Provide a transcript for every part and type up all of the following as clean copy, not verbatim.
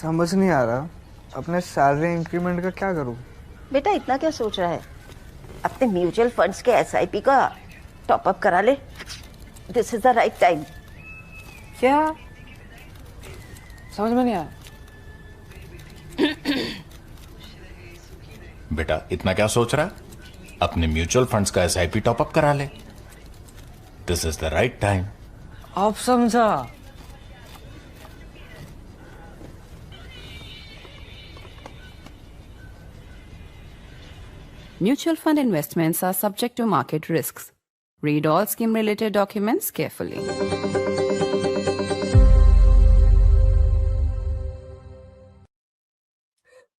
समझ नहीं आ रहा अपने सैलरी इंक्रीमेंट का क्या करूं। बेटा इतना क्या सोच रहा है? अपने म्यूचुअल फंड्स के एसआईपी का टॉप अप करा ले। This is the right time. क्या समझ में नहीं आया? बेटा इतना क्या सोच रहा है? अपने म्यूचुअल फंड्स का एसआईपी टॉप अप करा ले। This is the right time. अब समझा। Mutual fund investments are subject to market risks. Read all scheme-related documents carefully.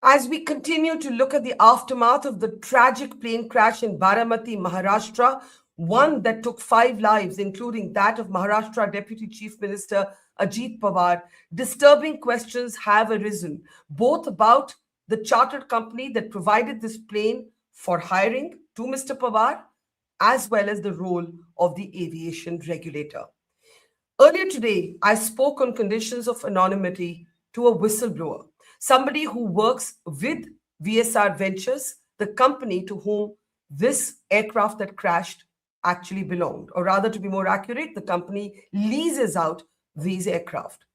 As we continue to look at the aftermath of the tragic plane crash in Baramati, Maharashtra, one that took 5 lives, including that of Maharashtra Deputy Chief Minister Ajit Pawar, disturbing questions have arisen, both about the chartered company that provided this plane for hiring to Mr. Pawar, as well as the role of the aviation regulator. Earlier today, I spoke on conditions of anonymity to a whistleblower, somebody who works with VSR Ventures, the company to whom this aircraft that crashed actually belonged, or rather, to be more accurate, the company leases out these aircraft.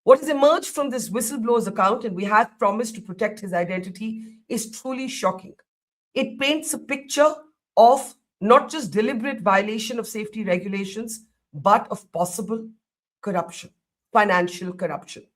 What has emerged from this whistleblower's account, and we have promised to protect his identity, is truly shocking. It paints a picture of not just deliberate violation of safety regulations, but of possible corruption, financial corruption.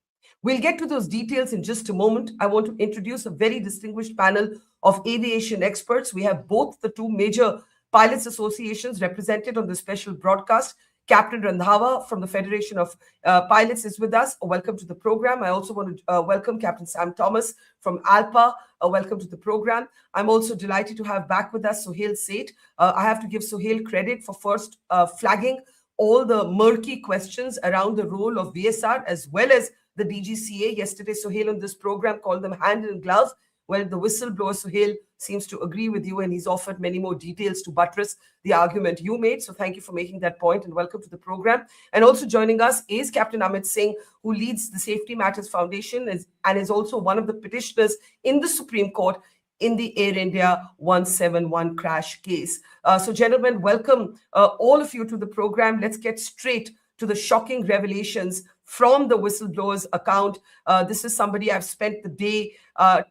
We'll get to those details in just a moment. I want to introduce a very distinguished panel of aviation experts. We have both the two major pilots associations represented on the special broadcast. Captain Randhawa from the Federation of Pilots is with us. Welcome to the program. I also want to welcome Captain Sam Thomas from ALPA. Welcome to the program. I'm also delighted to have back with us Sohail Seth. I have to give Sohail credit for first flagging all the murky questions around the role of VSR as well as the DGCA. Yesterday, Sohail on this program called them hand in glove. Well, the whistleblower, Sohail, seems to agree with you, and he's offered many more details to buttress the argument you made. So thank you for making that point, and welcome to the program. And also joining us is Captain Amit Singh, who leads the Safety Matters Foundation and is also one of the petitioners in the Supreme Court in the Air India 171 crash case. So gentlemen, welcome all of you to the program. Let's get straight to the shocking revelations from the whistleblower's account. This is somebody I've spent the day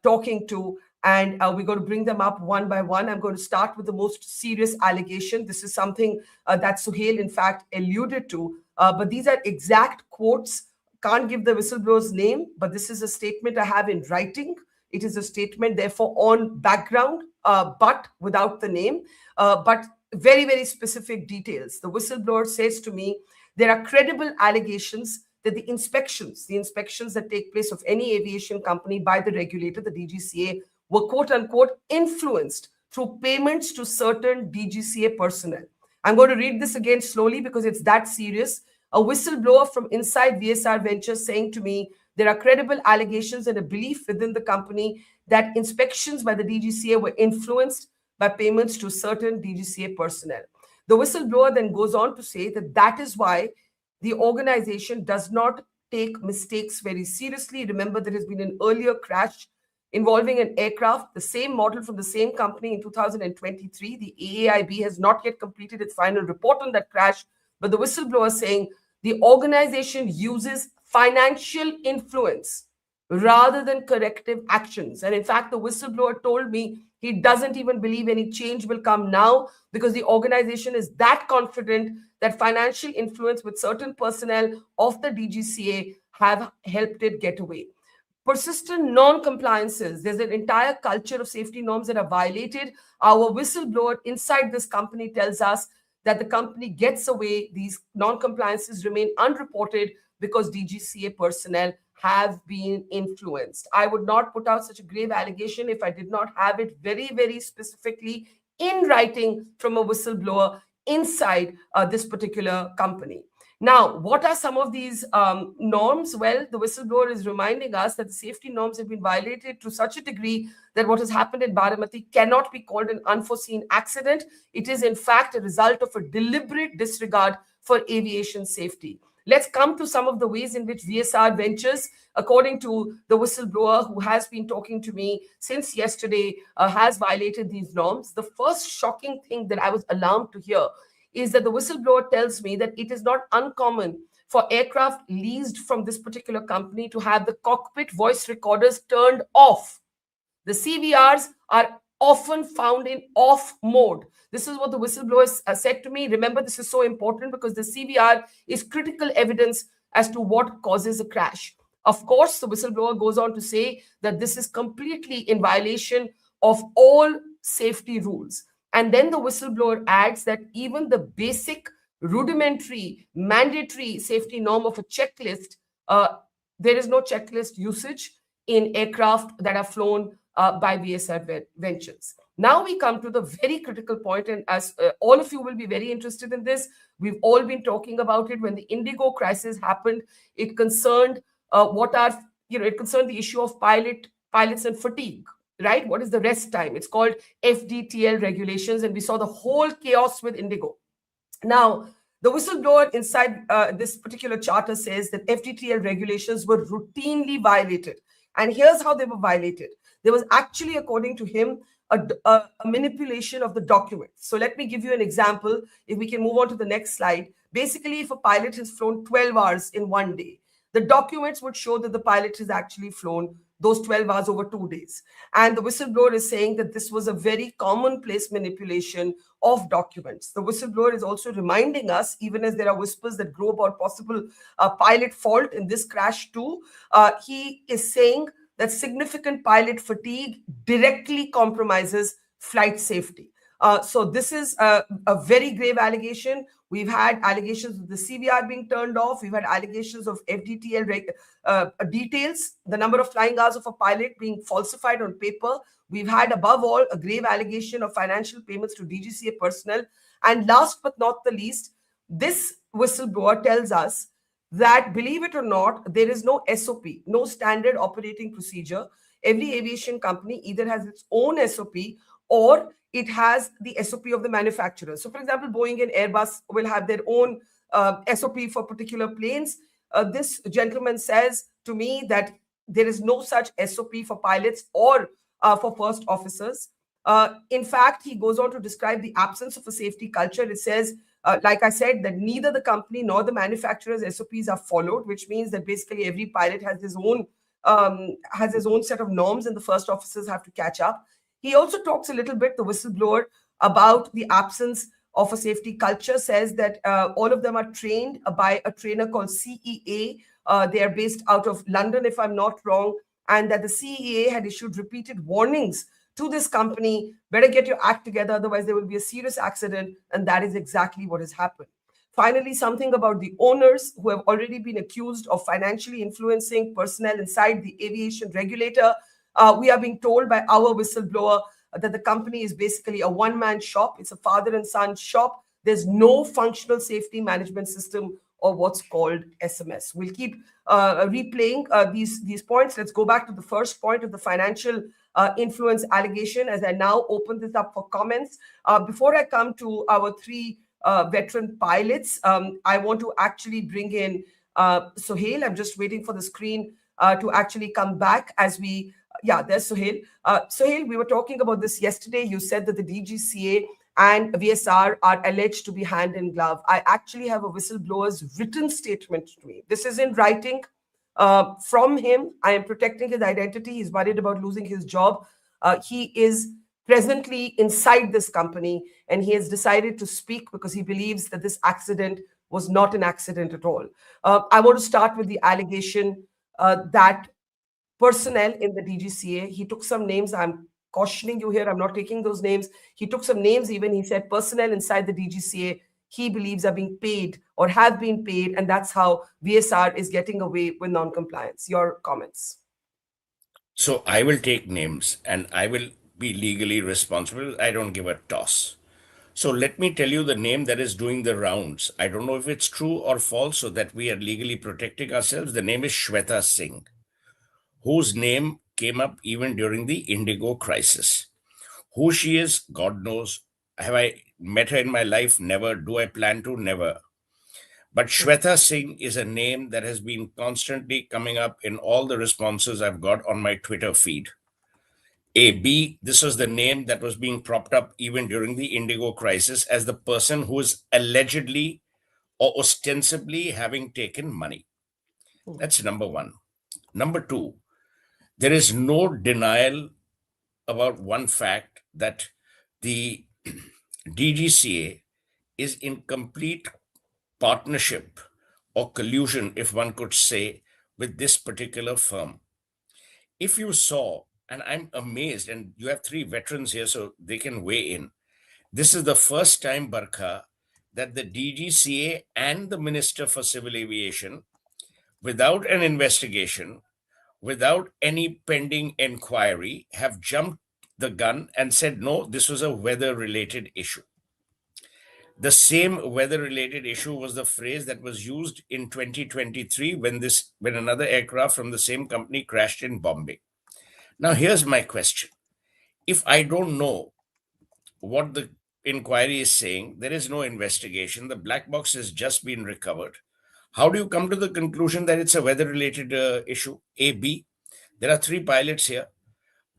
talking to, and we're going to bring them up one by one. I'm going to start with the most serious allegation. This is something that Sohail, in fact, alluded to, but these are exact quotes. Can't give the whistleblower's name, but this is a statement I have in writing. It is a statement, therefore, on background, but without the name, but very, very specific details. The whistleblower says to me, there are credible allegations that the inspections that take place of any aviation company by the regulator, the DGCA, were quote unquote influenced through payments to certain DGCA personnel. I'm going to read this again slowly because it's that serious. A whistleblower from inside VSR Ventures saying to me, there are credible allegations and a belief within the company that inspections by the DGCA were influenced by payments to certain DGCA personnel. The whistleblower then goes on to say that that is why the organization does not take mistakes very seriously. Remember, there has been an earlier crash involving an aircraft, the same model from the same company in 2023. The AAIB has not yet completed its final report on that crash, but the whistleblower is saying the organization uses financial influence rather than corrective actions. And in fact, the whistleblower told me he doesn't even believe any change will come now because the organization is that confident that financial influence with certain personnel of the DGCA have helped it get away. Persistent non-compliances. There's an entire culture of safety norms that are violated. Our whistleblower inside this company tells us that the company gets away. These non-compliances remain unreported because DGCA personnel have been influenced. I would not put out such a grave allegation if I did not have it very, very specifically in writing from a whistleblower inside this particular company. Now, what are some of these norms? Well, the whistleblower is reminding us that the safety norms have been violated to such a degree that what has happened in Baramati cannot be called an unforeseen accident. It is, in fact, a result of a deliberate disregard for aviation safety. let's come to some of the ways in which VSR Ventures, according to the whistleblower who has been talking to me since yesterday, has violated these norms. The first shocking thing that I was alarmed to hear is that the whistleblower tells me that it is not uncommon for aircraft leased from this particular company to have the cockpit voice recorders turned off. The CVRs are often found in off mode. This is what the whistleblower said to me. Remember, this is so important because the CVR is critical evidence as to what causes a crash. Of course, the whistleblower goes on to say that this is completely in violation of all safety rules. And then the whistleblower adds that even the basic, rudimentary, mandatory safety norm of a checklist, there is no checklist usage in aircraft that are flown by VSR Ventures. Now we come to the very critical point, and as all of you will be very interested in this, we've all been talking about it. When the Indigo crisis happened, it concerned it concerned the issue of pilots and fatigue, right? What is the rest time? It's called FDTL regulations, and we saw the whole chaos with Indigo. Now, the whistleblower inside this particular charter says that FDTL regulations were routinely violated. And here's how they were violated. There was actually, according to him, a manipulation of the documents. So let me give you an example. If we can move on to the next slide. Basically, if a pilot has flown 12 hours in one day, the documents would show that the pilot has actually flown those 12 hours over 2 days. And the whistleblower is saying that this was a very commonplace manipulation of documents. The whistleblower is also reminding us, even as there are whispers that grow about possible pilot fault in this crash too, he is saying that significant pilot fatigue directly compromises flight safety. So this is a very grave allegation. We've had allegations of the CVR being turned off. We've had allegations of FDTL details, the number of flying hours of a pilot being falsified on paper. We've had, above all, a grave allegation of financial payments to DGCA personnel. And last but not the least, this whistleblower tells us that, believe it or not, there is no SOP, no standard operating procedure. Every aviation company either has its own SOP or it has the SOP of the manufacturer. So, for example, Boeing and Airbus will have their own SOP for particular planes. This gentleman says to me that there is no such SOP for pilots or for first officers. In fact, he goes on to describe the absence of a safety culture. It says, like I said, that neither the company nor the manufacturer's SOPs are followed, which means that basically every pilot has his own set of norms, and the first officers have to catch up. He also talks a little bit, the whistleblower, about the absence of a safety culture, says that all of them are trained by a trainer called CEA. They are based out of London, if I'm not wrong, and that the CEA had issued repeated warnings to this company, better get your act together, otherwise there will be a serious accident, and that is exactly what has happened. Finally, something about the owners who have already been accused of financially influencing personnel inside the aviation regulator. We are being told by our whistleblower that the company is basically a one-man shop. It's a father and son shop. There's no functional safety management system, or what's called SMS. We'll keep replaying these points. Let's go back to the first point of the financial influence allegation as I now open this up for comments. Before I come to our three veteran pilots, I want to actually bring in Sohail. I'm just waiting for the screen to actually come back as we... Yeah, there's Sohail. Sohail, we were talking about this yesterday. You said that the DGCA and VSR are alleged to be hand in glove. I actually have a whistleblower's written statement to me. This is in writing from him. I am protecting his identity. He's worried about losing his job. He is presently inside this company, and he has decided to speak because he believes that this accident was not an accident at all. I want to start with the allegation that personnel in the DGCA, he took some names. I'm cautioning you here. I'm not taking those names. He took some names even. He said personnel inside the DGCA, he believes are being paid or have been paid. And that's how VSR is getting away with non-compliance. Your comments. So I will take names and I will be legally responsible. I don't give a toss. So let me tell you the name that is doing the rounds. I don't know if it's true or false, so that we are legally protecting ourselves. The name is Shweta Singh, whose name came up even during the Indigo crisis. Who she is, God knows. Have I met her in my life? Never. Do I plan to? Never. But Shweta Singh is a name that has been constantly coming up in all the responses I've got on my Twitter feed. This was the name that was being propped up even during the Indigo crisis as the person who is allegedly or ostensibly having taken money. That's number one. Number two, there is no denial about one fact that the DGCA is in complete partnership or collusion, if one could say, with this particular firm. If you saw, and I'm amazed, and you have three veterans here, so they can weigh in. This is the first time, Barkha, that the DGCA and the Minister for Civil Aviation, without an investigation, without any pending inquiry, have jumped the gun and said, no, this was a weather-related issue. The same weather-related issue was the phrase that was used in 2023 when another aircraft from the same company crashed in Bombay. Now, here's my question. If I don't know what the inquiry is saying, there is no investigation, the black box has just been recovered. How do you come to the conclusion that it's a weather-related issue? B, there are three pilots here.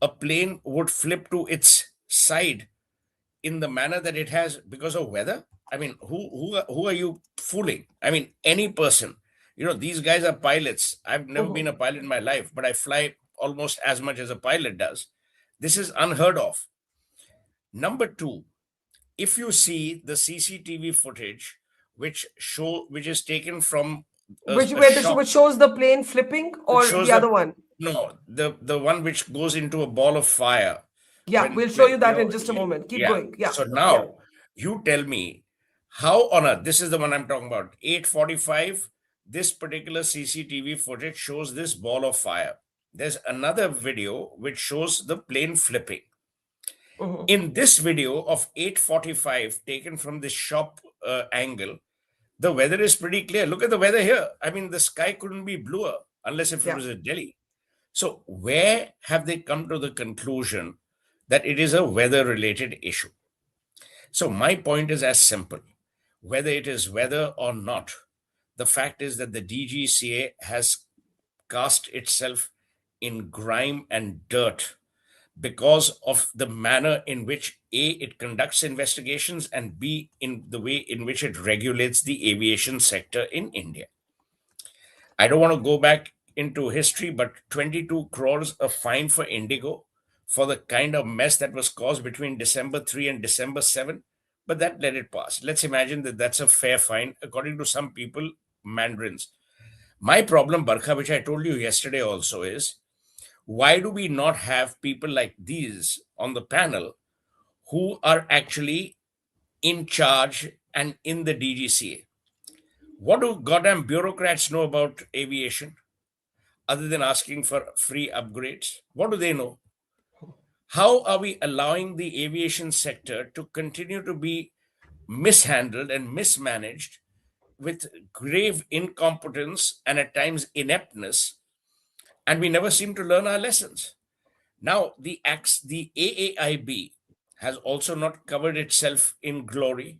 A plane would flip to its side in the manner that it has because of weather. I mean, who are you fooling? I mean, any person. These guys are pilots. I've never been a pilot in my life, but I fly almost as much as a pilot does. This is unheard of. Number two, if you see the CCTV footage, which is taken from Which shows the plane flipping, or the other one? No, the one which goes into a ball of fire. Yeah, we'll show you that in just a moment. Keep going. Yeah. So now you tell me how on earth, this is the one I'm talking about, 8:45, this particular CCTV footage shows this ball of fire. There's another video which shows the plane flipping. In this video of 8:45 taken from this shop angle, the weather is pretty clear. Look at the weather here. I mean, the sky couldn't be bluer unless if it was in Delhi. So where have they come to the conclusion that it is a weather-related issue? So my point is as simple. Whether it is weather or not, the fact is that the DGCA has cast itself in grime and dirt because of the manner in which A, it conducts investigations, and B, in the way in which it regulates the aviation sector in India. I don't want to go back into history, but 22 crores a fine for Indigo for the kind of mess that was caused between December 3 and December 7. But that let it pass. Let's imagine that that's a fair fine, according to some people, mandarins. My problem, Barkha, which I told you yesterday also, is why do we not have people like these on the panel who are actually in charge and in the DGCA? What do goddamn bureaucrats know about aviation other than asking for free upgrades? What do they know? How are we allowing the aviation sector to continue to be mishandled and mismanaged with grave incompetence and at times ineptness, and we never seem to learn our lessons? Now, the AAIB has also not covered itself in glory.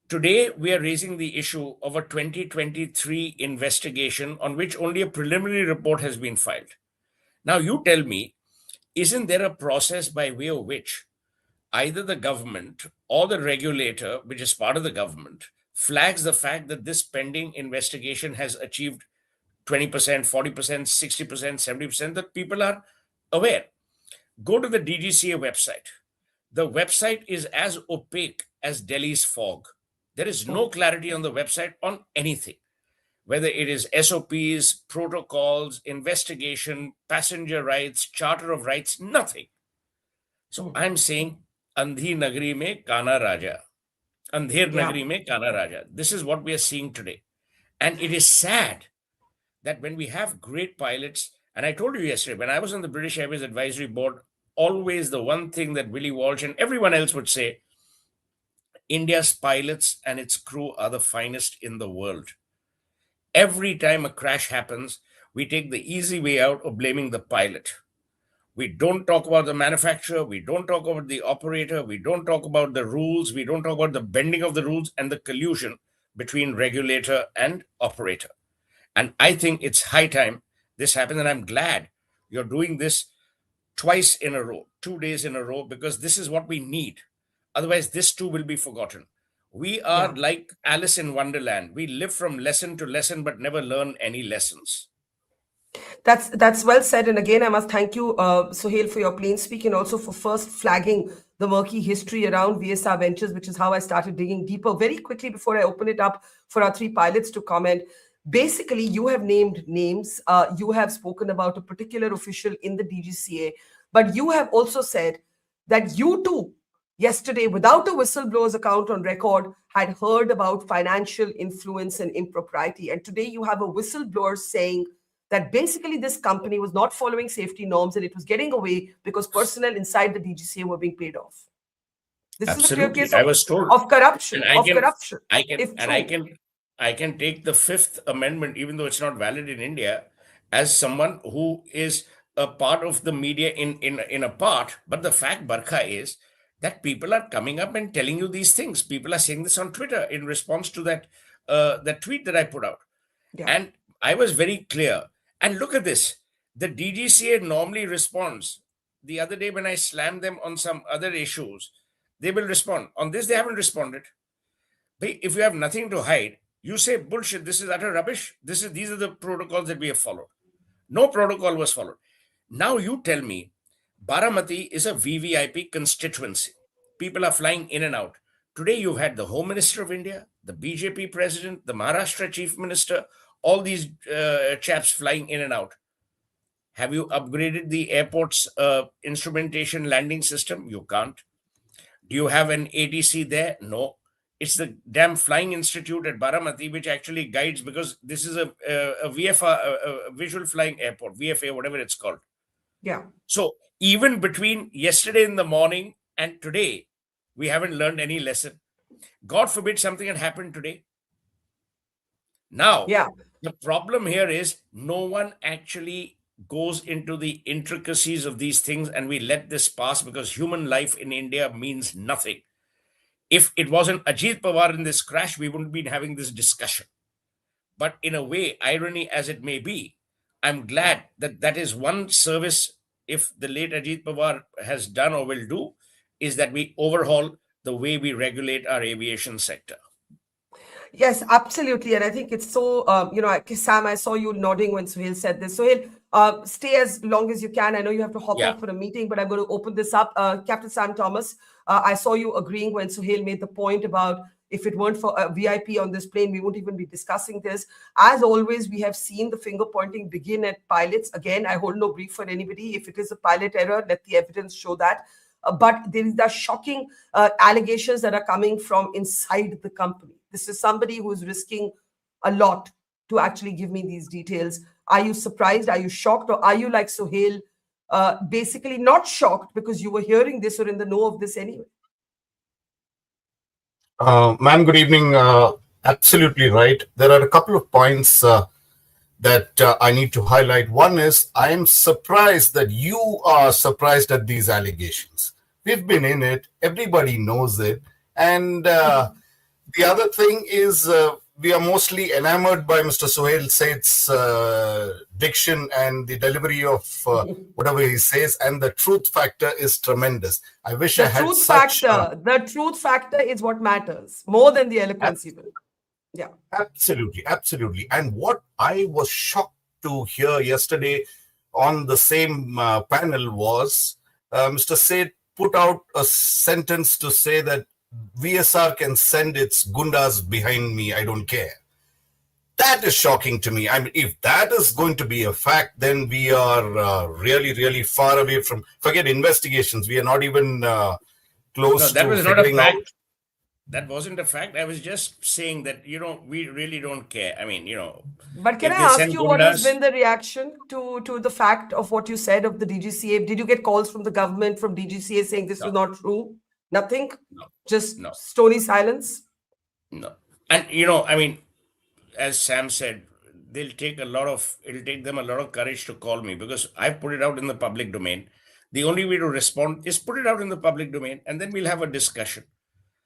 Today, we are raising the issue of a 2023 investigation on which only a preliminary report has been filed. Now, you tell me, isn't there a process by way of which either the government or the regulator, which is part of the government, flags the fact that this pending investigation has achieved 20%, 40%, 60%, 70%, that people are aware? Go to the DGCA website. The website is as opaque as Delhi's fog. There is no clarity on the website on anything, whether it is SOPs, protocols, investigation, passenger rights, charter of rights, nothing. So I'm saying, Andhi Nagri mein Kana Raja. Andher Nagri mein Kana Raja. This is what we are seeing today. And it is sad that when we have great pilots, and I told you yesterday, when I was on the British Airways Advisory Board, always the one thing that Willie Walsh and everyone else would say, India's pilots and its crew are the finest in the world. Every time a crash happens, we take the easy way out of blaming the pilot. We don't talk about the manufacturer. We don't talk about the operator. We don't talk about the rules. We don't talk about the bending of the rules and the collusion between regulator and operator. And I think it's high time this happens. And I'm glad you're doing this twice in a row, 2 days in a row, because this is what we need. Otherwise, this too will be forgotten. We are Yeah. like Alice in Wonderland. We live from lesson to lesson, but never learn any lessons. That's well said. And again, I must thank you, Sohail, for your plain speak and also for first flagging the murky history around VSR Ventures, which is how I started digging deeper. Very quickly, before I open it up for our three pilots to comment, basically, you have named names. You have spoken about a particular official in the DGCA, but you have also said that you too, yesterday, without a whistleblower's account on record, had heard about financial influence and impropriety. And today you have a whistleblower saying that basically this company was not following safety norms and it was getting away because personnel inside the DGCA were being paid off. This is a clear Absolutely. case I was told. of corruption. And I if can, true. I can take the Fifth Amendment, even though it's not valid in India, as someone who is a part of the media in a part. But the fact, Barkha, is that people are coming up and telling you these things. People are saying this on Twitter in response to that tweet that I put out. Yeah. And I was very clear. And look at this. The DGCA normally responds. The other day when I slammed them on some other issues, they will respond. On this, they haven't responded. But if you have nothing to hide, you say bullshit, this is utter rubbish. These are the protocols that we have followed. No protocol was followed. Now you tell me, Baramati is a VVIP constituency. People are flying in and out. Today you've had the Home Minister of India, the BJP President, the Maharashtra Chief Minister, all these chaps flying in and out. Have you upgraded the airport's instrumentation landing system? You can't. Do you have an ATC there? No. It's the damn Flying Institute at Baramati, which actually guides, because this is a VFR, a visual flying airport, VFA, whatever it's called. Yeah. So even between yesterday in the morning and today, we haven't learned any lesson. God forbid something had happened today. Now, Yeah. the problem here is no one actually goes into the intricacies of these things, and we let this pass because human life in India means nothing. If it wasn't Ajit Pawar in this crash, we wouldn't be having this discussion. But in a way, irony as it may be, I'm glad that that is one service, if the late Ajit Pawar has done or will do, is that we overhaul the way we regulate our aviation sector. Yes, absolutely. And I think it's so, Sam, I saw you nodding when Sohail said this. Sohail, stay as long as you can. I know you have to hop off for a meeting, but I'm going to open this up. Captain Sam Thomas, I saw you agreeing when Sohail made the point about if it weren't for a VIP on this plane, we won't even be discussing this. As always, we have seen the finger pointing begin at pilots. Again, I hold no brief for anybody. If it is a pilot error, let the evidence show that. But there is the shocking allegations that are coming from inside the company. This is somebody who is risking a lot to actually give me these details. Are you surprised? Are you shocked? Or are you like Sohail, basically not shocked because you were hearing this or in the know of this anyway? Ma'am, good evening. Absolutely right. There are a couple of points that I need to highlight. One is I am surprised that you are surprised at these allegations. We've been in it. Everybody knows it. And the other thing is we are mostly enamored by Mr. Sohail Seth's diction and the delivery of whatever he says. And the truth factor is tremendous. I wish I had such... The truth factor is what matters more than the eloquence even. Yeah, absolutely, absolutely. And what I was shocked to hear yesterday on the same panel was Mr. Seth put out a sentence to say that VSR can send its gundas behind me, I don't care. That is shocking to me. I mean, if that is going to be a fact, then we are really, really far away from, forget investigations. We are not even close that to was not a figuring fact. out. That wasn't a fact. I was just saying that, we really don't care. I mean, But can I ask you what has been the reaction to the fact of what you said of the DGCA? Did you get calls from the government, from DGCA saying this is not true? Nothing? No. Just No. stony silence? No. And, I mean, as Sam said, it'll take them a lot of courage to call me because I've put it out in the public domain. The only way to respond is put it out in the public domain and then we'll have a discussion.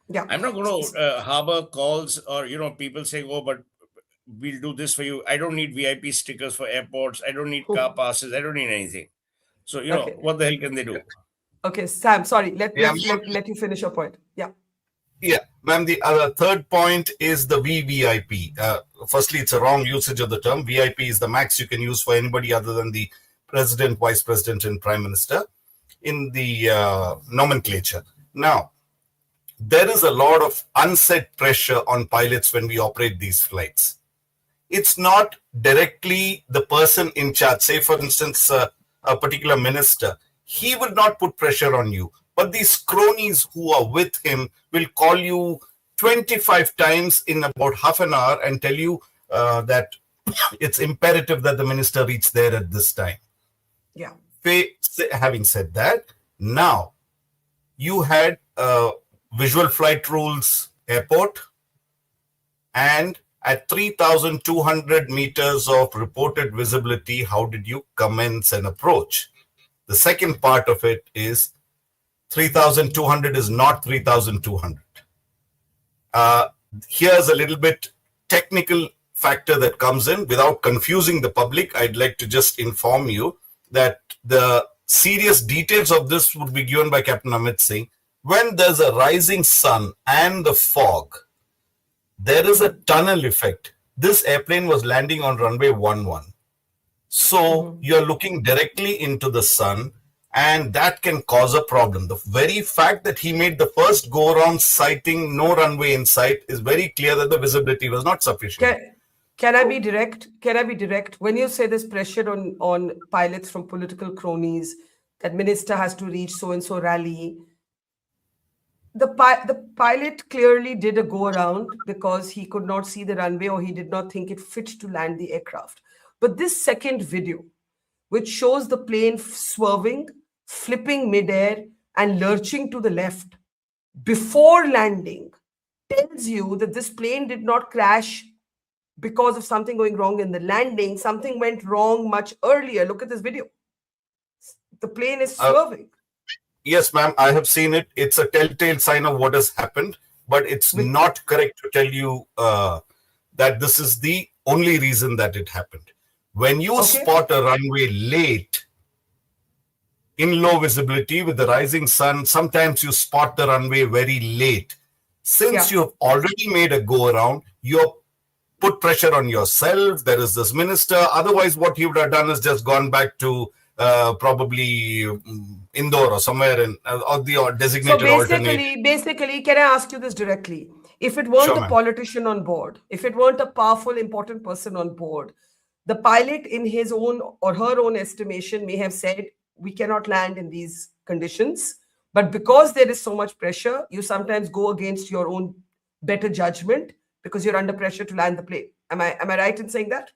Yeah. I'm not going to harbor calls or, people saying, oh, but we'll do this for you. I don't need VIP stickers for airports. I don't need car passes. I don't need anything. So, Okay. what the hell can they do? Okay, Sam, sorry. Let Yeah, let you finish your point. Yeah. Yeah, ma'am, the third point is the VVIP. Firstly, it's a wrong usage of the term. VIP is the max you can use for anybody other than the president, vice president, and prime minister in the nomenclature. Now, there is a lot of unsaid pressure on pilots when we operate these flights. It's not directly the person in charge. Say, for instance, a particular minister, he will not put pressure on you. But these cronies who are with him will call you 25 times in about half an hour and tell you that it's imperative that the minister reach there at this time. Yeah. Having said that, now you had visual flight rules airport, and at 3,200 meters of reported visibility, how did you commence an approach? The second part of it is 3,200 is not 3,200. Here's a little bit technical factor that comes in. Without confusing the public, I'd like to just inform you that the serious details of this would be given by Captain Amit Singh. When there's a rising sun and the fog, there is a tunnel effect. This airplane was landing on runway 11. So you're looking directly into the sun, and that can cause a problem. The very fact that he made the first go-around sighting no runway in sight is very clear that the visibility was not sufficient. Can I be direct? Can I be direct? When you say there's pressure on pilots from political cronies, that minister has to reach so-and-so rally, the pilot clearly did a go-around because he could not see the runway or he did not think it fit to land the aircraft. But this second video, which shows the plane swerving, flipping midair, and lurching to the left before landing, tells you that this plane did not crash because of something going wrong in the landing. Something went wrong much earlier. Look at this video. The plane is swerving. Yes, ma'am, I have seen it. It's a telltale sign of what has happened, but it's not correct to tell you that this is the only reason that it happened. When you spot a runway late, in low visibility with the rising sun, sometimes you spot the runway very late. Since you have already made a go-around, you put pressure on yourself. There is this minister. Otherwise, what he would have done is just gone back to probably Indore or somewhere in or the designated alternate. Basically, can I ask you this directly? If it weren't a politician on board, if it weren't a powerful, important person on board, the pilot in his own or her own estimation may have said, we cannot land in these conditions. But because there is so much pressure, you sometimes go against your own better judgment because you're under pressure to land the plane. Am I right in saying that?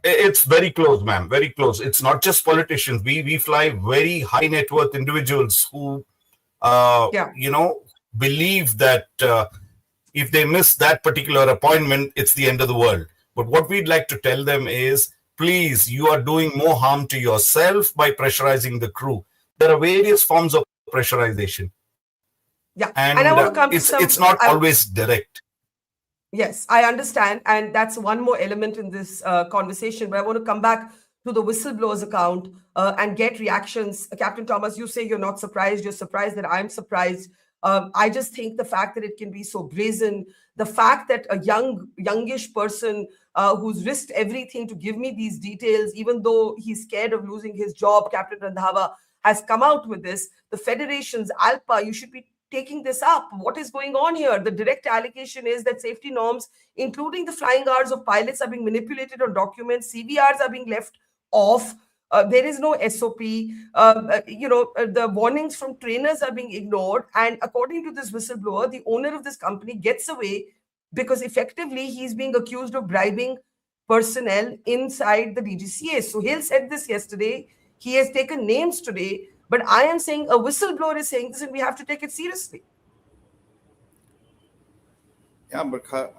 It's very close, ma'am. Very close. It's not just politicians. We fly very high net worth individuals who, believe that if they miss that particular appointment, it's the end of the world. But what we'd like to tell them is, please, you are doing more harm to yourself by pressurizing the crew. There are various forms of pressurization. Yeah, and I want to come to it's not always direct. Yes, I understand. And that's one more element in this conversation. But I want to come back to the whistleblowers account and get reactions. Captain Thomas, you say you're not surprised. You're surprised that I'm surprised. I just think the fact that it can be so brazen, the fact that a youngish person who's risked everything to give me these details, even though he's scared of losing his job, Captain Randhawa, has come out with this. The federations, ALPA, you should be taking this up. What is going on here? The direct allegation is that safety norms, including the flying hours of pilots, are being manipulated on documents. CVRs are being left off. There is no SOP. The warnings from trainers are being ignored. And according to this whistleblower, the owner of this company gets away because effectively he's being accused of bribing personnel inside the DGCA. So Hale said this yesterday. He has taken names today. But I am saying a whistleblower is saying this and we have to take it seriously. Yeah, Barkha,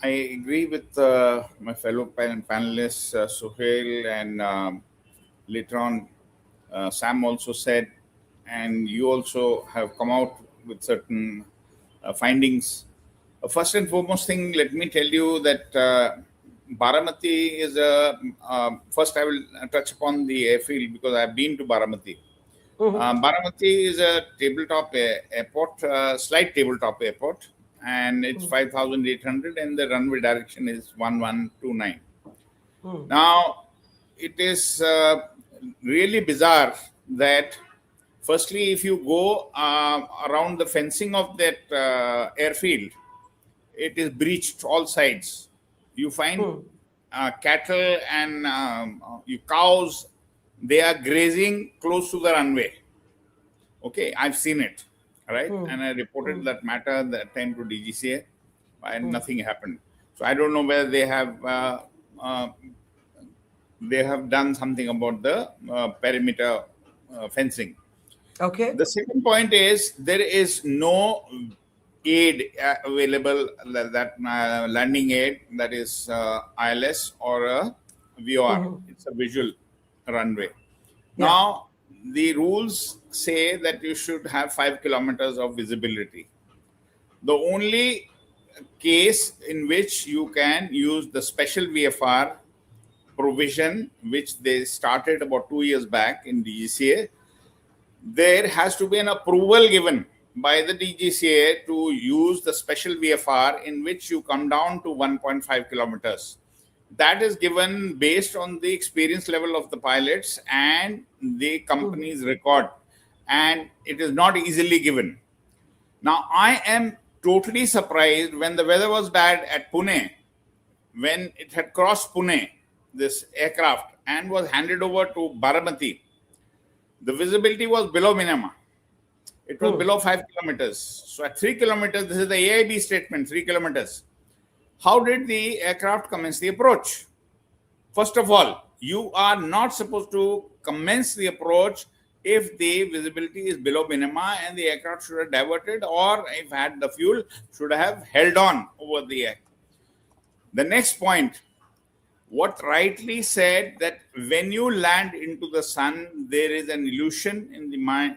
I agree with my fellow panelists, Suhail, and later on, Sam also said, and you also have come out with certain findings. First and foremost thing, let me tell you that Baramati is first I will touch upon the airfield because I have been to Baramati. Baramati is a tabletop airport, slight tabletop airport, and it's 5,800 and the runway direction is 1129. Now, it is really bizarre that firstly, if you go around the fencing of that airfield, it is breached all sides. You find cattle and cows, they are grazing close to the runway. Okay, I've seen it, right? And I reported that matter at that time to DGCA, and nothing happened. So I don't know whether they have done something about the perimeter fencing. Okay. The second point is there is no aid available, that landing aid, that is ILS or a VOR. It's a visual runway. Now, the rules say that you should have 5 kilometers of visibility. The only case in which you can use the special VFR provision, which they started about 2 years back in DGCA, there has to be an approval given by the DGCA to use the special VFR in which you come down to 1.5 kilometers. That is given based on the experience level of the pilots and the company's record, and it is not easily given. Now, I am totally surprised when the weather was bad at Pune, when it had crossed Pune, this aircraft, and was handed over to Baramati. The visibility was below minima. It was below 5 kilometers. So at 3 kilometers, this is the AIB statement, 3 kilometers. How did the aircraft commence the approach? First of all, you are not supposed to commence the approach if the visibility is below minima, and the aircraft should have diverted, or if had the fuel, should have held on over the air. The next point, what rightly said that when you land into the sun, there is an illusion in the mind,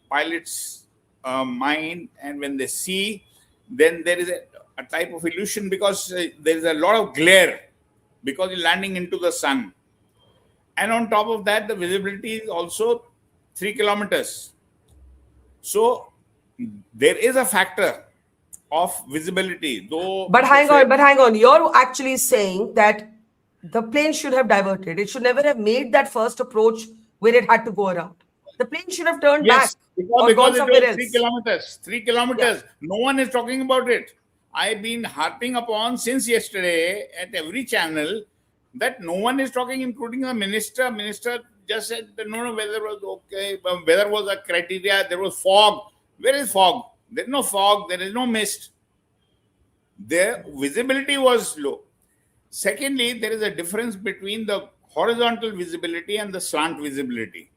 pilot's mind, and when they see, then there is a type of illusion because there is a lot of glare because you're landing into the sun. And on top of that, the visibility is also 3 kilometers. So there is a factor of visibility, though. But hang on. You're actually saying that the plane should have diverted. It should never have made that first approach where it had to go around. The plane should have turned back or gone somewhere else. 3 kilometers. 3 kilometers. Yeah. No one is talking about it. I've been harping upon since yesterday at every channel that no one is talking, including the minister. Minister just said that no, weather was okay. Weather was a criteria. There was fog. Where is fog? There is no fog. There is no mist. The visibility was low. Secondly, there is a difference between the horizontal visibility and the slant visibility.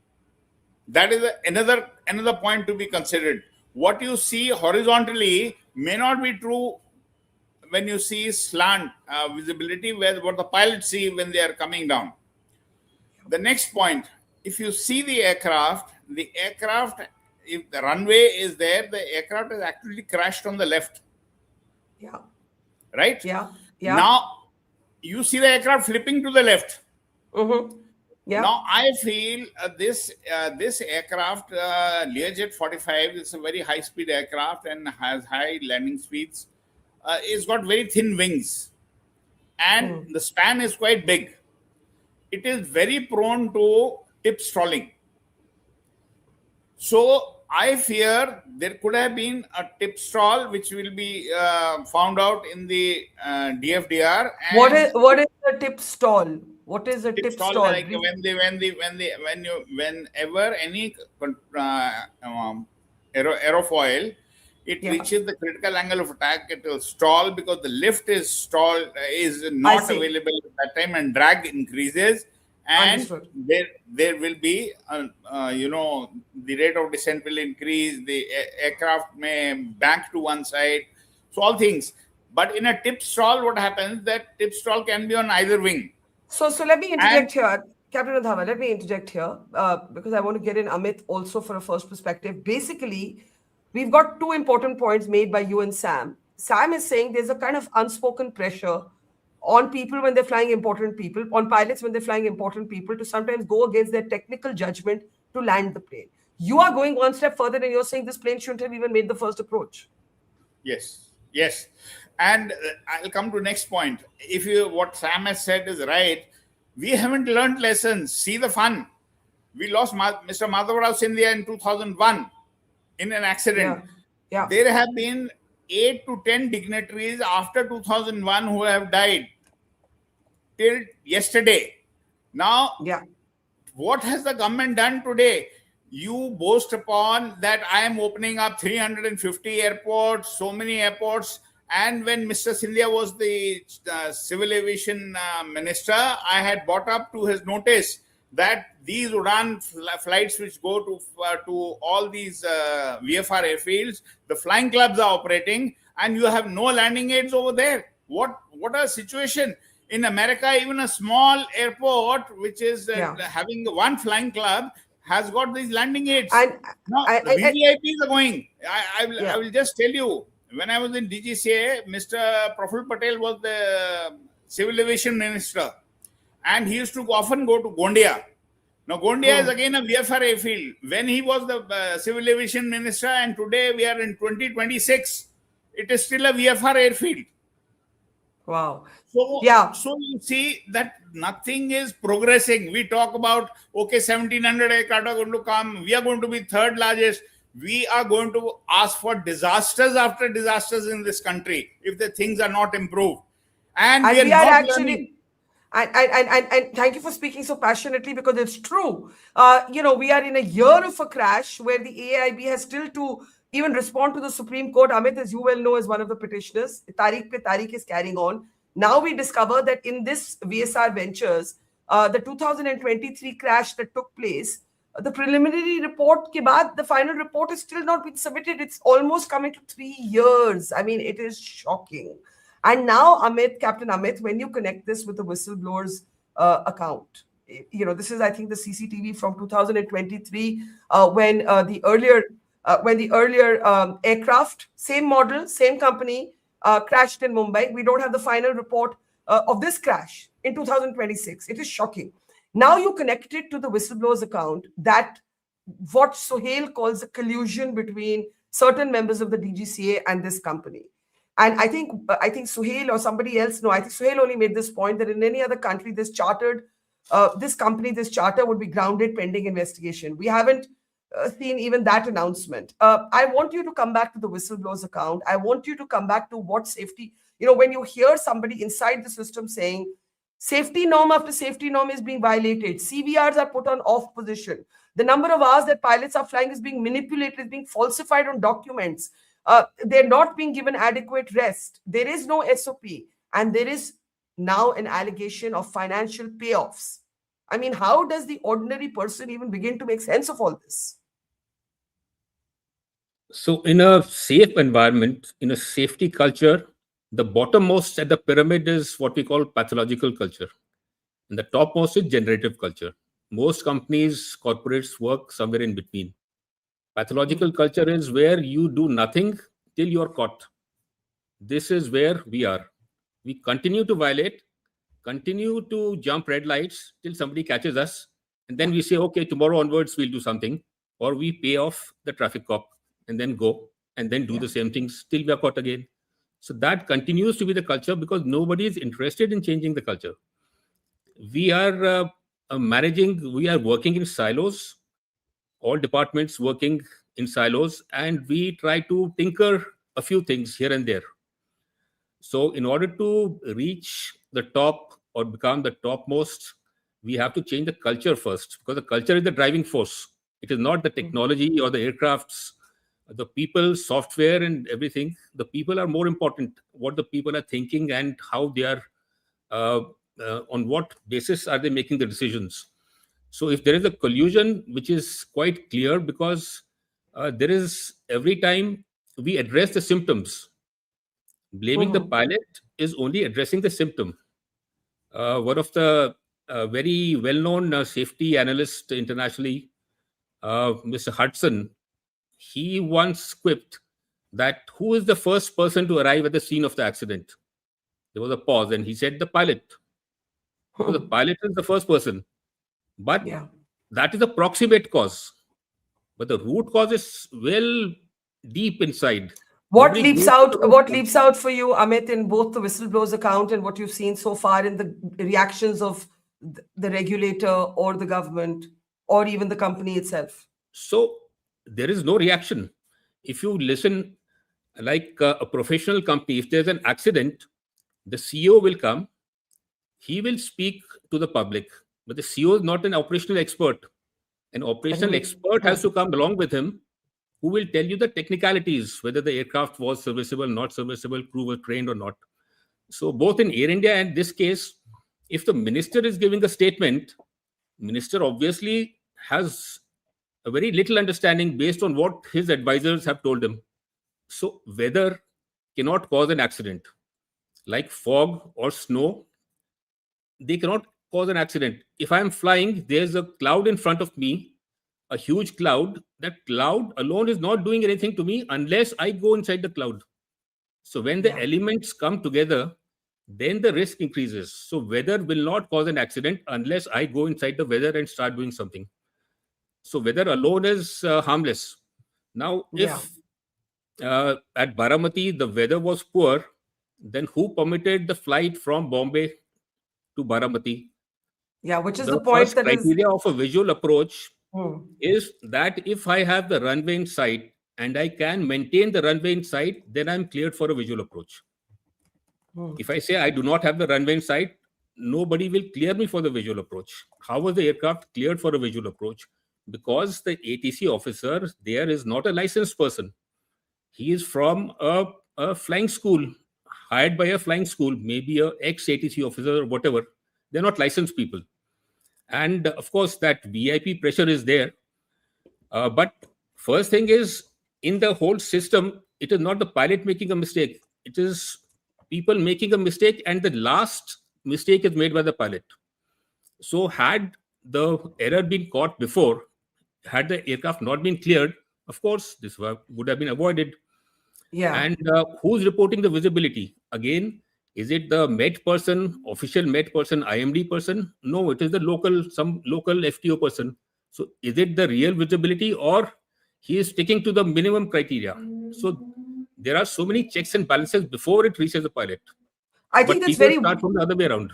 That is another point to be considered. What you see horizontally may not be true when you see slant visibility, what the pilots see when they are coming down. The next point, if you see the aircraft, if the runway is there, the aircraft is actually crashed on the left. Yeah. Right? Yeah. Now, you see the aircraft flipping to the left. Yeah. Now, I feel this aircraft, Learjet 45, is a very high-speed aircraft and has high landing speeds. It's got very thin wings, and the span is quite big. It is very prone to tip stalling. So I fear there could have been a tip stall, which will be found out in the DFDR. And what is the tip stall? What is a tip stall? Like whenever any aerofoil, it reaches the critical angle of attack, it will stall because the lift is not available at that time, and drag increases, and there will be the rate of descent will increase, the aircraft may bank to one side, so all things. But in a tip stall, what happens, that tip stall can be on either wing. So let me interject here, Captain Adhama, let me interject here because I want to get in Amit also for a first perspective. Basically, we've got two important points made by you and Sam. Sam is saying there's a kind of unspoken pressure on people when they're flying important people, on pilots when they're flying important people, to sometimes go against their technical judgment to land the plane. You are going one step further and you're saying this plane shouldn't have even made the first approach. Yes, yes. And I'll come to next point. If you what Sam has said is right, we haven't learned lessons. See the fun. We lost Mr. Madhavrao Scindia in 2001 in an accident. Yeah. There have been 8 to 10 dignitaries after 2001 who have died till yesterday. Now, what has the government done today? You boast upon that I am opening up 350 airports, so many airports. And when Mr. Scindia was the civil aviation minister, I had brought up to his notice that these Udan flights which go to all these VFR airfields, the flying clubs are operating, and you have no landing aids over there. What a situation! In America, even a small airport which is having one flying club has got these landing aids. Now, the VVIPs are going. I will just tell you, when I was in DGCA, Mr. Praful Patel was the civil aviation minister, and he used to often go to Gondia. Now, Gondia is again a VFR airfield. When he was the civil aviation minister, and today we are in 2026, it is still a VFR airfield. Wow. So you see that nothing is progressing. We talk about, okay, 1,700 aircraft are going to come. We are going to be third largest. We are going to ask for disasters after disasters in this country if the things are not improved. And we are not actually... And thank you for speaking so passionately, because it's true. We are in a year of a crash where the AIB has still to even respond to the Supreme Court. Amit, as you well know, is one of the petitioners. Tariq pe Tariq is carrying on. Now we discover that in this VSR Ventures, the 2023 crash that took place, the preliminary report ke baad, the final report has still not been submitted. It's almost coming to 3 years. I mean, it is shocking. And now, Amit, Captain Amit, when you connect this with the whistleblower's account, this is, I think, the CCTV from 2023, when the earlier aircraft, same model, same company, crashed in Mumbai. We don't have the final report of this crash in 2026. It is shocking. Now you connect it to the whistleblower's account, that what Sohail calls a collusion between certain members of the DGCA and this company. And I think Sohail or somebody else, I think Sohail only made this point, that in any other country, this charter would be grounded pending investigation. We haven't seen even that announcement. I want you to come back to the whistleblower's account. I want you to come back to what safety, when you hear somebody inside the system saying safety norm after safety norm is being violated, CVRs are put on off position, the number of hours that pilots are flying is being manipulated, is being falsified on documents. They're not being given adequate rest. There is no SOP. And there is now an allegation of financial payoffs. I mean, how does the ordinary person even begin to make sense of all this? So in a safe environment, in a safety culture, the bottommost at the pyramid is what we call pathological culture. And the topmost is generative culture. Most companies, corporates work somewhere in between. Pathological culture is where you do nothing till you're caught. This is where we are. We continue to violate, continue to jump red lights till somebody catches us. And then we say, okay, tomorrow onwards, we'll do something. Or we pay off the traffic cop and then go and then do the same things till we are caught again. So that continues to be the culture because nobody is interested in changing the culture. We are we are working in silos. All departments working in silos, and we try to tinker a few things here and there. So in order to reach the top or become the topmost, we have to change the culture first, because the culture is the driving force. It is not the technology or the aircrafts, the people, software and everything. The people are more important. What the people are thinking and how they are, on what basis are they making the decisions. So if there is a collusion, which is quite clear, because there is, every time we address the symptoms, blaming the pilot is only addressing the symptom. One of the very well-known safety analysts internationally, Mr. Hudson, he once quipped that who is the first person to arrive at the scene of the accident? There was a pause, and he said the pilot. So the pilot is the first person, but Yeah. that is a proximate cause. But the root cause is well deep inside. What Nobody leaps goes to out? the root What cause. leaps out for you, Amit, in both the whistleblowers account and what you've seen so far in the reactions of the regulator or the government or even the company itself? So there is no reaction. If you listen like a professional company, if there's an accident, the CEO will come, he will speak to the public, but the CEO is not an operational expert. An operational expert has to come along with him, who will tell you the technicalities, whether the aircraft was serviceable, not serviceable, crew was trained or not. So both in Air India and this case, if the minister is giving a statement, minister obviously has a very little understanding based on what his advisors have told him. So weather cannot cause an accident. Like fog or snow, they cannot cause an accident. If I'm flying, there's a cloud in front of me, a huge cloud. That cloud alone is not doing anything to me unless I go inside the cloud. So when the elements come together, then the risk increases. So weather will not cause an accident unless I go inside the weather and start doing something. So weather alone is harmless. Now, if at Baramati the weather was poor, then who permitted the flight from Bombay to Baramati? Yeah, which is The the point first that is. criteria of a visual approach is that if I have the runway in sight and I can maintain the runway in sight, then I'm cleared for a visual approach. If I say I do not have the runway in sight, nobody will clear me for the visual approach. How was the aircraft cleared for a visual approach? Because the ATC officer there is not a licensed person. He is from a flying school, hired by a flying school, maybe a ex-ATC officer or whatever. They're not licensed people. And of course, that VIP pressure is there. But first thing is, in the whole system, it is not the pilot making a mistake. It is people making a mistake, and the last mistake is made by the pilot. So had the error been caught before, had the aircraft not been cleared, of course, this would have been avoided. Yeah. And who's reporting the visibility? Again, is it the Met person, official Met person, IMD person? No, it is the some local FTO person. So is it the real visibility, or he is sticking to the minimum criteria? So there are so many checks and balances before it reaches the pilot. I think But that's people very. start from the other way around.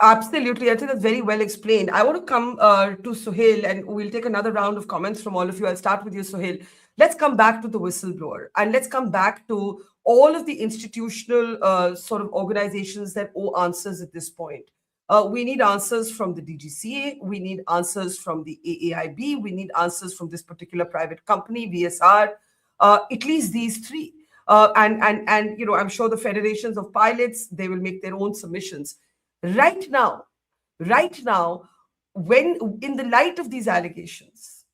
Absolutely. I think that's very well explained. I want to come to Suhail, and we'll take another round of comments from all of you. I'll start with you, Suhail. Let's come back to the whistleblower, and let's come back to all of the institutional sort of organizations that owe answers at this point. We need answers from the DGCA. We need answers from the AAIB. We need answers from this particular private company, VSR. At least these three. And you know, I'm sure the federations of pilots, they will make their own submissions. Right now, when in the light of these allegations,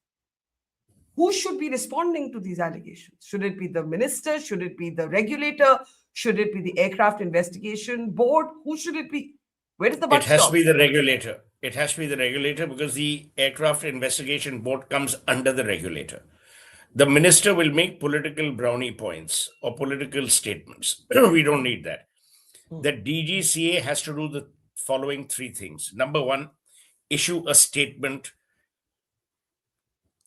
who should be responding to these allegations? Should it be the minister? Should it be the regulator? Should it be the aircraft investigation board? Who should it be? Where does the buck It has stop? to be the regulator. It has to be the regulator because the aircraft investigation board comes under the regulator. The minister will make political brownie points or political statements. We don't need that. The DGCA has to do the following three things. Number one, issue a statement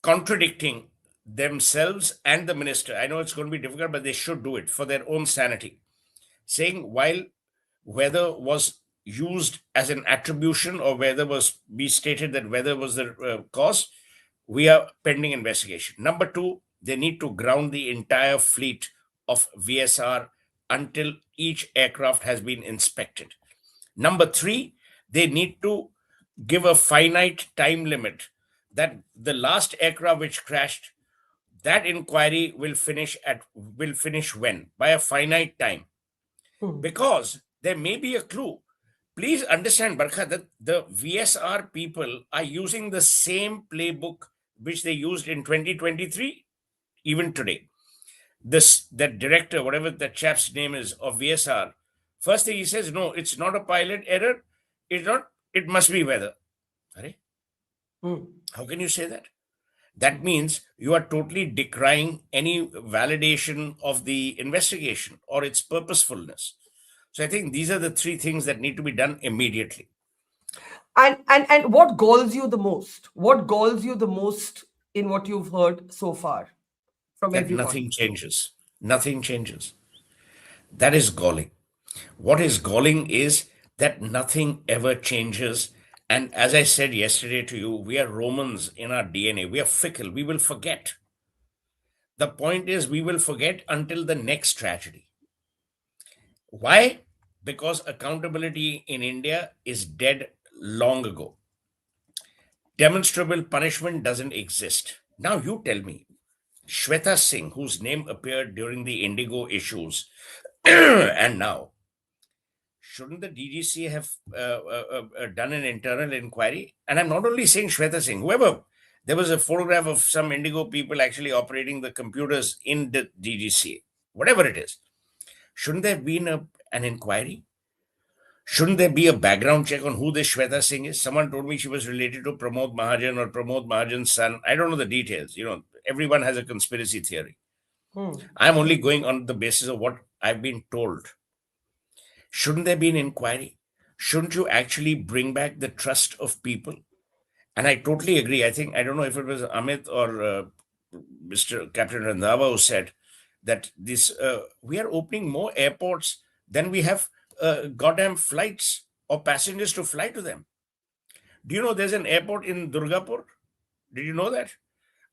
contradicting themselves and the minister. I know it's going to be difficult, but they should do it for their own sanity. Saying while weather was used as an attribution or whether was be stated that weather was the cause, we are pending investigation. Number two, they need to ground the entire fleet of VSR until each aircraft has been inspected. Number three, they need to give a finite time limit that the last aircraft which crashed, that inquiry will finish when? By a finite time. Because there may be a clue. Please understand, Barkha, that the VSR people are using the same playbook which they used in 2023, even today. That director, whatever that chap's name is of VSR, first thing he says, no, it's not a pilot error. It's not. It must be weather. Right? How can you say that? that means you are totally decrying any validation of the investigation or its purposefulness. So I think these are the three things that need to be done immediately. And what galls you the most? What galls you the most in what you've heard so far from That everyone? nothing changes. Nothing changes. That is galling. What is galling is that nothing ever changes. And as I said yesterday to you, we are Romans in our DNA. We are fickle. We will forget. The point is, we will forget until the next tragedy. Why? Because accountability in India is dead long ago. Demonstrable punishment doesn't exist. Now you tell me, Shweta Singh, whose name appeared during the Indigo issues, and now, shouldn't the DGCA have done an internal inquiry? And I'm not only saying Shweta Singh, whoever, there was a photograph of some Indigo people actually operating the computers in the DGCA, whatever it is. Shouldn't there have been an inquiry? Shouldn't there be a background check on who this Shweta Singh is? Someone told me she was related to Pramod Mahajan or Pramod Mahajan's son. I don't know the details. You know, everyone has a conspiracy theory. I'm only going on the basis of what I've been told. Shouldn't there be an inquiry? Shouldn't you actually bring back the trust of people? And I totally agree. I think, I don't know if it was Amit or Mr. Captain Randhawa who said that this we are opening more airports than we have goddamn flights or passengers to fly to them. Do you know there's an airport in Durgapur? Did you know that?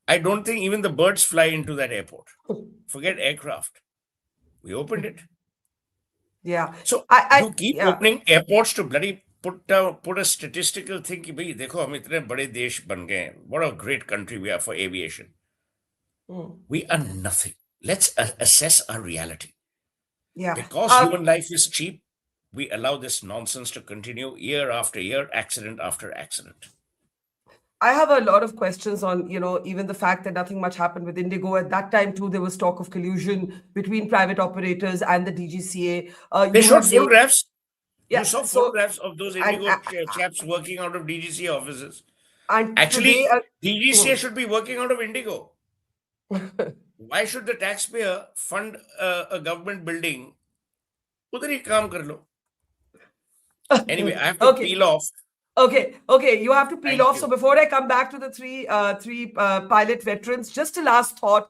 I don't think even the birds fly into that airport. Forget aircraft. We opened it. Yeah. So you keep opening airports to bloody put a statistical thing कि भाई देखो हम इतने बड़े देश बन गए हैं. What a great country we are for aviation. We are nothing. Let's assess our reality. Yeah. Because human life is cheap, we allow this nonsense to continue year after year, accident after accident. I have a lot of questions on, even the fact that nothing much happened with Indigo. At that time, too, there was talk of collusion between private operators and the DGCA. They showed photographs. Yeah, you saw photographs of those Indigo chaps working out of DGCA offices. And actually, DGCA should be working out of Indigo. Why should the taxpayer fund a government building? Udhar hi kaam kar lo. Anyway, I have to peel off. Okay, you have to peel off. So before I come back to the three pilot veterans, just a last thought.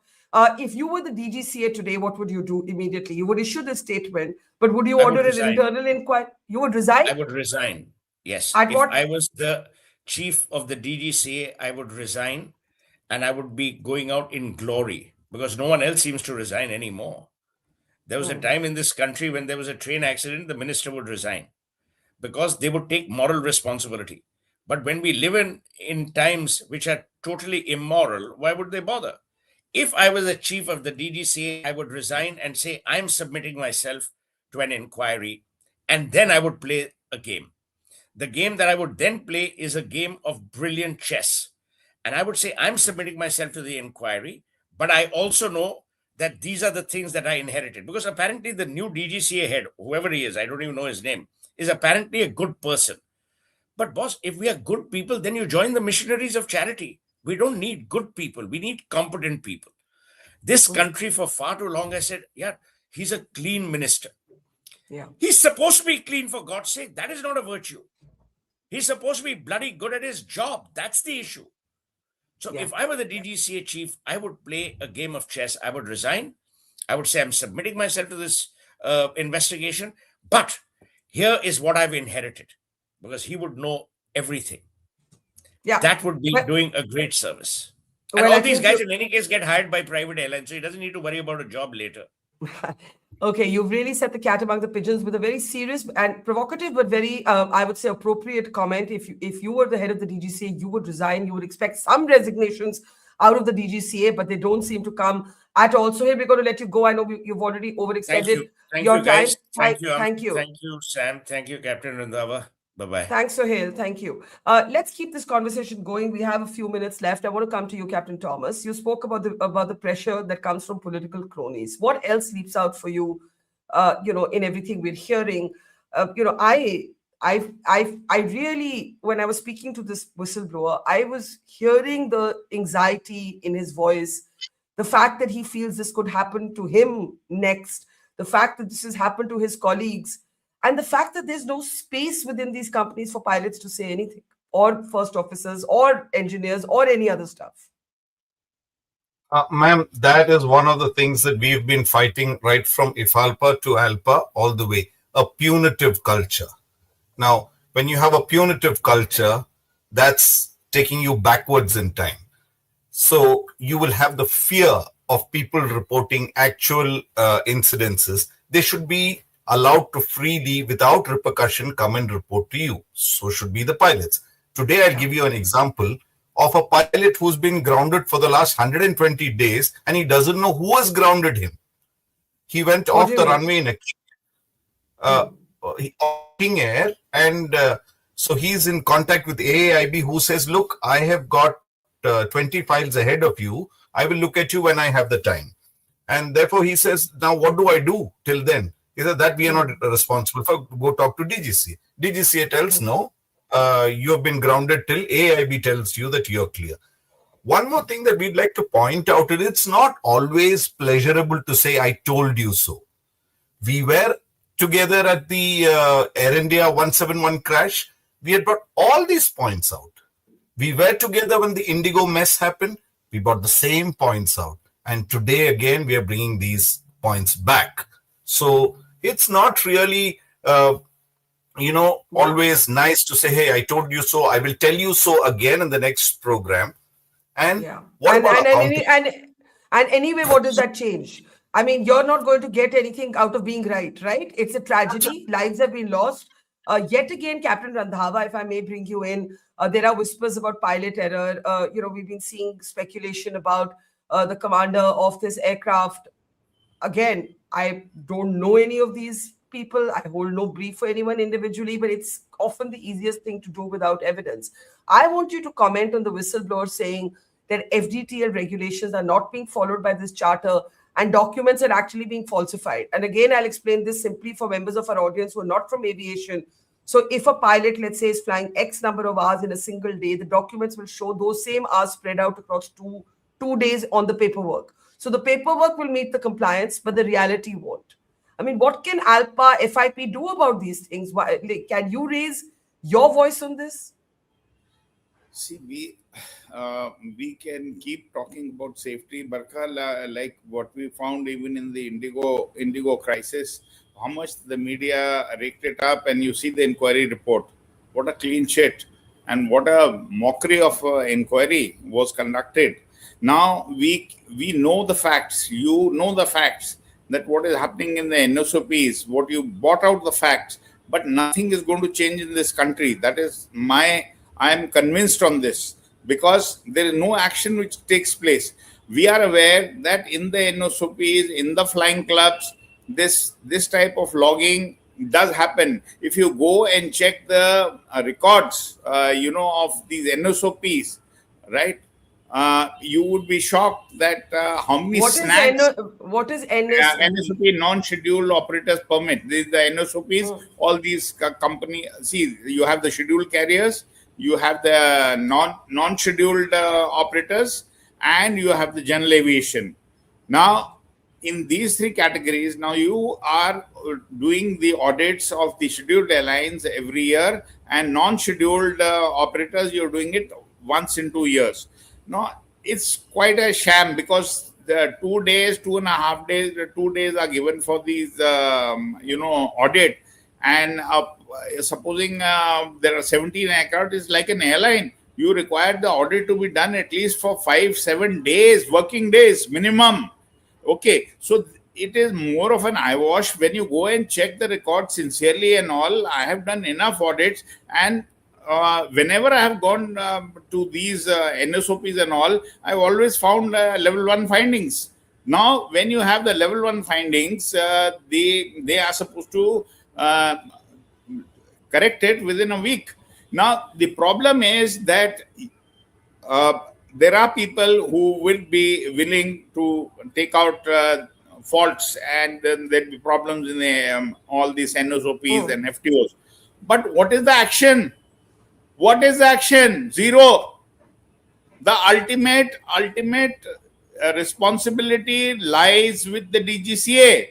If you were the DGCA today, what would you do immediately? You would issue the statement, but would you order an internal inquiry? You would resign? I would resign, yes. If I was the chief of the DGCA, I would resign and I would be going out in glory because no one else seems to resign anymore. There was a time in this country when there was a train accident, the minister would resign because they would take moral responsibility. But when we live in times which are totally immoral, why would they bother? If I was the chief of the DGCA, I would resign and say, I'm submitting myself to an inquiry, and then I would play a game. The game that I would then play is a game of brilliant chess. And I would say, I'm submitting myself to the inquiry, but I also know that these are the things that I inherited. Because apparently the new DGCA head, whoever he is, I don't even know his name, is apparently a good person. But boss, if we are good people, then you join the missionaries of charity. We don't need good people. We need competent people. This country for far too long, I said, yeah, he's a clean minister. Yeah. He's supposed to be clean, for God's sake. That is not a virtue. He's supposed to be bloody good at his job. That's the issue. So if I were the DGCA chief, I would play a game of chess. I would resign. I would say, I'm submitting myself to this investigation. But here is what I've inherited. Because he would know everything. Yeah. That would be doing a great service. And all these guys, in any case, get hired by private airlines, so he doesn't need to worry about a job later. Okay, you've really set the cat among the pigeons with a very serious and provocative, but very, I would say, appropriate comment. If you were the head of the DGCA, you would resign. You would expect some resignations out of the DGCA, but they don't seem to come at all. So here we're going to let you go. I know you've already overextended your time. Guys. Thank you. Thank you, Sam. Thank you, Captain Randhawa. Bye-bye. Thanks, Sohail. Thank you. Let's keep this conversation going. We have a few minutes left. I want to come to you, Captain Thomas. You spoke about the pressure that comes from political cronies. What else leaps out for you, in everything we're hearing? I really, when I was speaking to this whistleblower, I was hearing the anxiety in his voice, the fact that he feels this could happen to him next, the fact that this has happened to his colleagues, and the fact that there's no space within these companies for pilots to say anything, or first officers, or engineers, or any other stuff. Ma'am, that is one of the things that we've been fighting right from IFALPA to ALPA all the way, a punitive culture. Now, when you have a punitive culture, that's taking you backwards in time. So you will have the fear of people reporting actual incidences. They should be allowed to freely, without repercussion, come and report to you. So should be the pilots. Today, I'll give you an example of a pilot who's been grounded for the last 120 days and he doesn't know who has grounded him. He went off the runway in air, and so he's in contact with AAIB, who says, look, I have got 20 files ahead of you. I will look at you when I have the time. And therefore he says, now what do I do till then? He said that we are not responsible for. Go talk to DGCA. DGCA tells no, you have been grounded till AIB tells you that you're clear. One more thing that we'd like to point out is it's not always pleasurable to say, I told you so. We were together at the Air India 171 crash. We had brought all these points out. We were together when the Indigo mess happened. We brought the same points out. And today, again, we are bringing these points back. So it's not really, always nice to say, hey, I told you so. I will tell you so again in the next program. And anyway, what does that change? I mean, you're not going to get anything out of being right? It's a tragedy. Lives have been lost. Yet again, Captain Randhawa, if I may bring you in, there are whispers about pilot error. We've been seeing speculation about the commander of this aircraft. Again, I don't know any of these people. I hold no brief for anyone individually, but it's often the easiest thing to do without evidence. I want you to comment on the whistleblower saying that FDTL regulations are not being followed by this charter and documents are actually being falsified. And again, I'll explain this simply for members of our audience who are not from aviation. So if a pilot, let's say, is flying X number of hours in a single day, the documents will show those same hours spread out across two days on the paperwork. So the paperwork will meet the compliance, but the reality won't. I mean, what can ALPA, FIP do about these things? Can you raise your voice on this? See, we can keep talking about safety, Barkha, like what we found even in the Indigo crisis, how much the media raked it up, and you see the inquiry report. What a clean sheet, and what a mockery of inquiry was conducted. Now we know the facts. You know the facts, that what is happening in the NSOPs, what you bought out the facts, but nothing is going to change in this country. That is I am convinced on this, because there is no action which takes place. We are aware that in the NSOPs, in the flying clubs, this type of logging does happen. If you go and check the records, of these NSOPs, right? You would be shocked that how many snacks. What is NSOP? NSOP, non-scheduled operators permit. These the NSOPs. All these company. See, you have the scheduled carriers, you have the non-scheduled operators, and you have the general aviation. Now, in these three categories, now you are doing the audits of the scheduled airlines every year, and non-scheduled operators, you're doing it once in 2 years. No, it's quite a sham, because the 2 days, 2.5 days, 2 days are given for these, audit. And supposing there are 17 aircraft, it's like an airline. You require the audit to be done at least for 5-7 days, working days minimum. Okay, so it is more of an eyewash when you go and check the record sincerely and all. I have done enough audits, and whenever I have gone to these NSOPs and all, I've always found level 1 findings. Now, when you have the level 1 findings, they are supposed to correct it within a week. Now, the problem is that there are people who will be willing to take out faults, and then there'll be problems in all these NSOPs and FTOs. But what is the action? What is the action? Zero. The ultimate responsibility lies with the DGCA,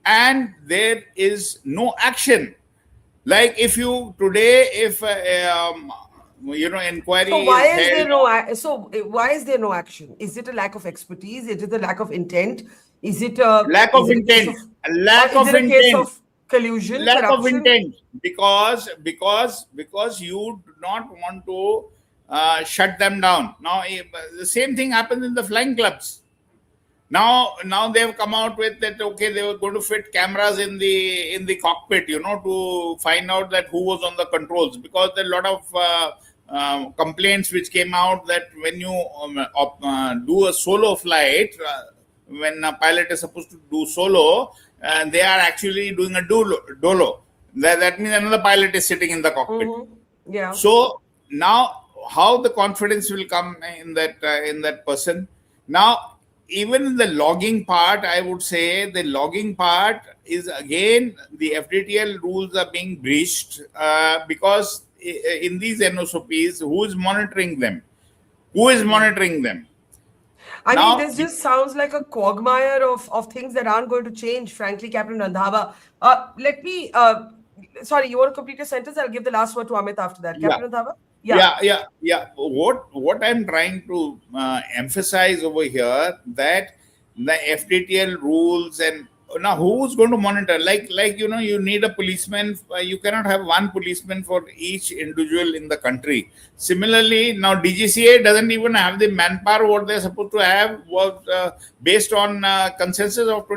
and there is no action. Like if you today, if inquiry So why is is there held, why is there no action? Is it a lack of expertise? Is it a lack of intent? Is it a lack is of it a case intent, of lack or is of it a case intent, of collusion, lack of corruption? intent, because you do not want to shut them down. Now the same thing happens in the flying clubs. Now they have come out with that. Okay, they were going to fit cameras in the cockpit, to find out that who was on the controls, because there are a lot of complaints which came out that when you do a solo flight, when a pilot is supposed to do solo, they are actually doing a dolo. That means another pilot is sitting in the cockpit. Yeah. So now, how the confidence will come in that person? Now, even in the logging part, I would say the logging part is again the FDTL rules are being breached, because in these NSOPs, who is monitoring them? Who is monitoring them? I Now, mean, this just sounds like a quagmire of things that aren't going to change, frankly, Captain Randhawa. Let me, sorry, you want to complete your sentence? I'll give the last word to Amit after that. Yeah. Captain Randhawa? Yeah. What I'm trying to emphasize over here, that the FDTL rules, and now who's going to monitor? Like you need a policeman. You cannot have one policeman for each individual in the country. Similarly, now DGCA doesn't even have the manpower what they're supposed to have, was based on consensus of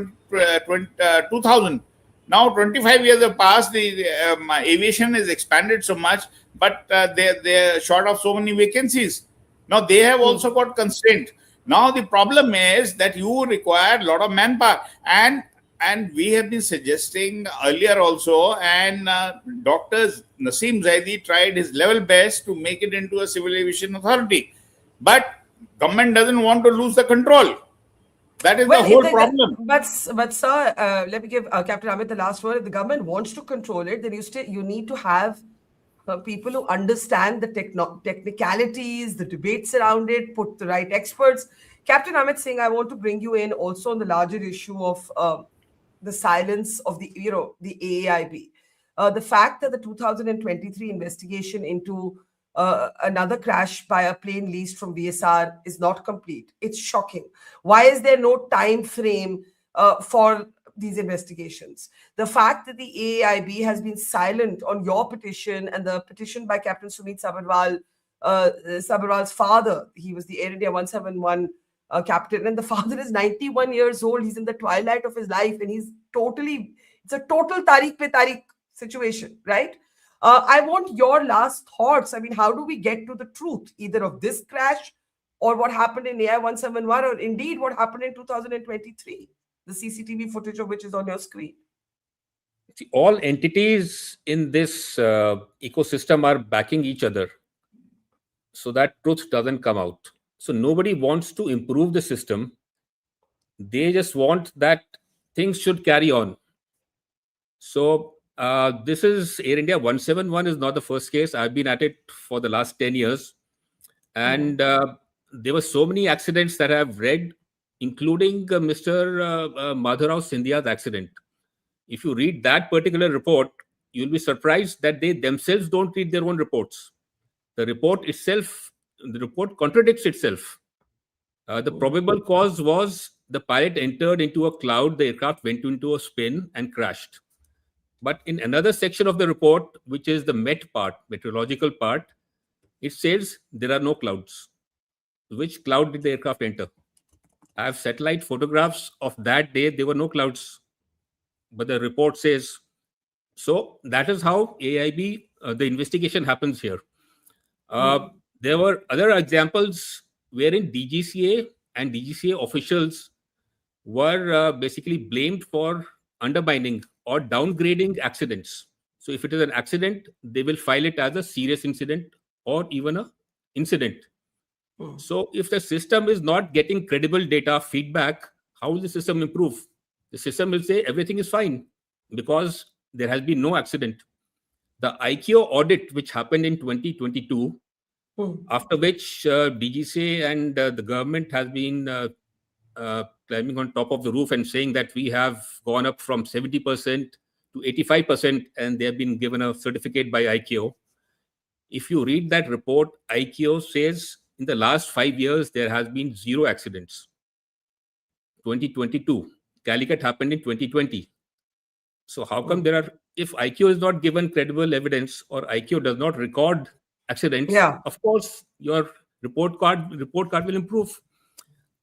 2000. Now 25 years have passed. The aviation is expanded so much, but they're short of so many vacancies. Now they have also got constraint. Now the problem is that you require a lot of manpower, and we have been suggesting earlier also, and Dr. Naseem Zaidi tried his level best to make it into a civil aviation authority, but government doesn't want to lose the control. That is the whole problem. But sir, let me give Captain Amit the last word. If the government wants to control it, then you need to have people who understand the technicalities, the debates around it, put the right experts. Captain Amit Singh, I want to bring you in also on the larger issue of the silence of the AAIB. The fact that the 2023 investigation into another crash by a plane leased from VSR is not complete. It's shocking. Why is there no time frame for these investigations? The fact that the AAIB has been silent on your petition and the petition by Captain Sumit Sabharwal's father. He was the Air India 171 captain, and the father is 91 years old. He's in the twilight of his life, and it's a total Tariq pe Tariq situation, right? I want your last thoughts. I mean, how do we get to the truth, either of this crash or what happened in AI 171, or indeed what happened in 2023, the CCTV footage of which is on your screen? See, all entities in this ecosystem are backing each other, so that truth doesn't come out. So nobody wants to improve the system. They just want that things should carry on. So this is Air India 171 is not the first case. I've been at it for the last 10 years. And there were so many accidents that I've read, including Mr. Madhurao Scindia's accident. If you read that particular report, you'll be surprised that they themselves don't read their own reports. The report contradicts itself. The probable cause was the pilot entered into a cloud, the aircraft went into a spin and crashed. But in another section of the report, which is the meteorological part, it says there are no clouds. Which cloud did the aircraft enter? I have satellite photographs of that day. There were no clouds. But the report says, so that is how AIB, the investigation happens here. There were other examples wherein DGCA and DGCA officials were basically blamed for undermining or downgrading accidents. So if it is an accident, they will file it as a serious incident or even an incident. So if the system is not getting credible data feedback, how will the system improve? The system will say everything is fine because there has been no accident. the ICAO audit, which happened in 2022, after which DGCA and the government has been climbing on top of the roof and saying that we have gone up from 70% to 85%, and they have been given a certificate by ICAO. If you read that report, ICAO says in the last 5 years, there has been 0 accidents. 2022, Calicut happened in 2020. So how come there are, if ICAO is not given credible evidence or ICAO does not record accidents, of course, your report card will improve.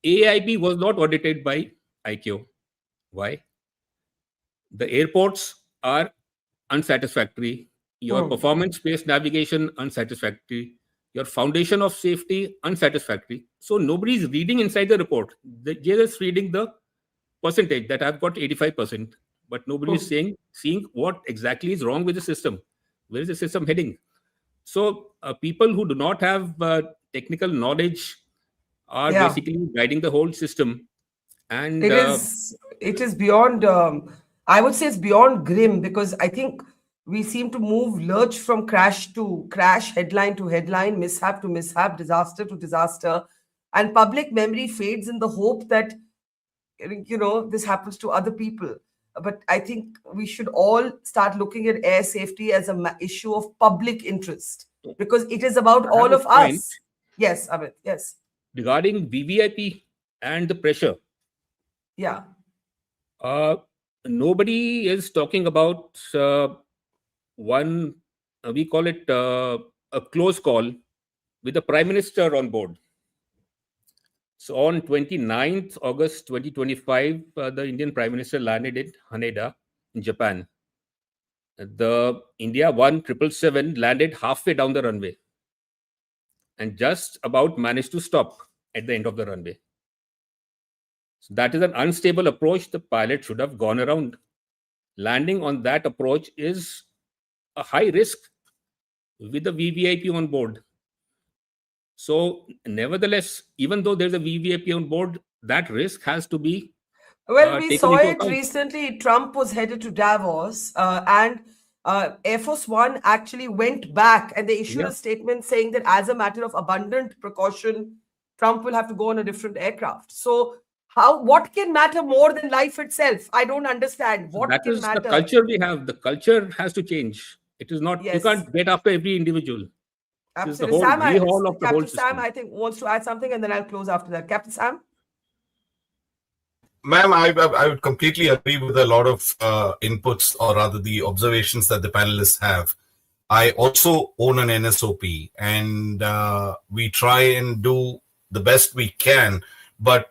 AIB was not audited by ICAO. Why? The airports are unsatisfactory. Your performance-based navigation, unsatisfactory. Your foundation of safety, unsatisfactory. So nobody is reading inside the report. They're just reading the percentage that I've got 85%. But nobody is seeing what exactly is wrong with the system. Where is the system heading? So people who do not have technical knowledge are basically guiding the whole system. And it is beyond, I would say it's beyond grim, because I think we seem to lurch from crash to crash, headline to headline, mishap to mishap, disaster to disaster. And public memory fades in the hope that, this happens to other people. But I think we should all start looking at air safety as an issue of public interest, because it is about all of us. Yes, Amit, yes. Regarding VVIP and the pressure. Yeah. Nobody is talking about one, we call it a close call with the Prime Minister on board. So on 29th August 2025, the Indian Prime Minister landed in Haneda in Japan. The India 777 landed halfway down the runway and just about managed to stop at the end of the runway. So that is an unstable approach. The pilot should have gone around. Landing on that approach is a high risk with the VVIP on board. So nevertheless, even though there's a VVIP on board, that risk has to be well, we saw it recently. Trump was headed to Davos and Air Force One actually went back and they issued a statement saying that as a matter of abundant precaution, Trump will have to go on a different aircraft. So what can matter more than life itself? I don't understand. What that can is matter? The culture we have. The culture has to change. It is not, you can't get after every individual. Absolutely. Captain Sam, I think, wants to add something and then I'll close after that. Captain Sam? Ma'am, I would completely agree with a lot of inputs, or rather the observations that the panelists have. I also own an NSOP and we try and do the best we can, but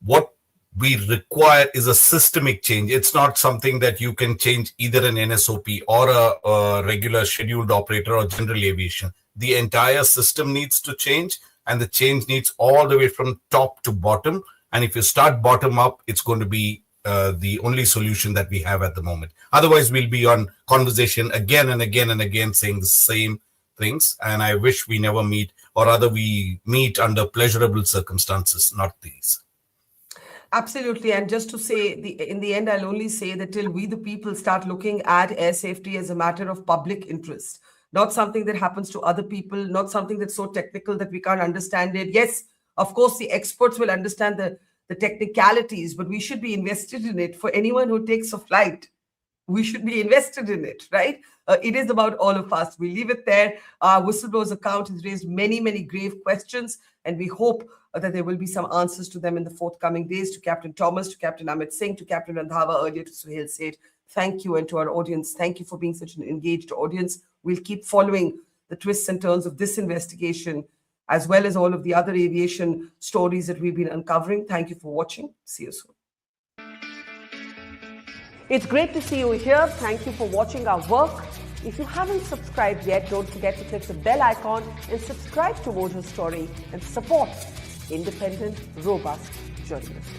what we require is a systemic change. It's not something that you can change either an NSOP or a regular scheduled operator or general aviation. The entire system needs to change, and the change needs all the way from top to bottom. And if you start bottom up, it's going to be the only solution that we have at the moment. Otherwise, we'll be on conversation again and again and again saying the same things. And I wish we never meet, or rather we meet under pleasurable circumstances, not these. Absolutely. And just to say, in the end, I'll only say that till we, the people, start looking at air safety as a matter of public interest, not something that happens to other people, not something that's so technical that we can't understand it. Yes, of course, the experts will understand the technicalities, but we should be invested in it. For anyone who takes a flight, we should be invested in it, right? It is about all of us. We leave it there. Our Whistleblower's account has raised many, many grave questions, and we hope that there will be some answers to them in the forthcoming days. To Captain Thomas, to Captain Amit Singh, to Captain Randhawa, earlier to Suhail Seth. Thank you, and to our audience, thank you for being such an engaged audience. We'll keep following the twists and turns of this investigation, as well as all of the other aviation stories that we've been uncovering. Thank you for watching. See you soon. It's great to see you here. Thank you for watching our work. If you haven't subscribed yet, don't forget to click the bell icon and subscribe to Mojo Story and support independent, robust journalism.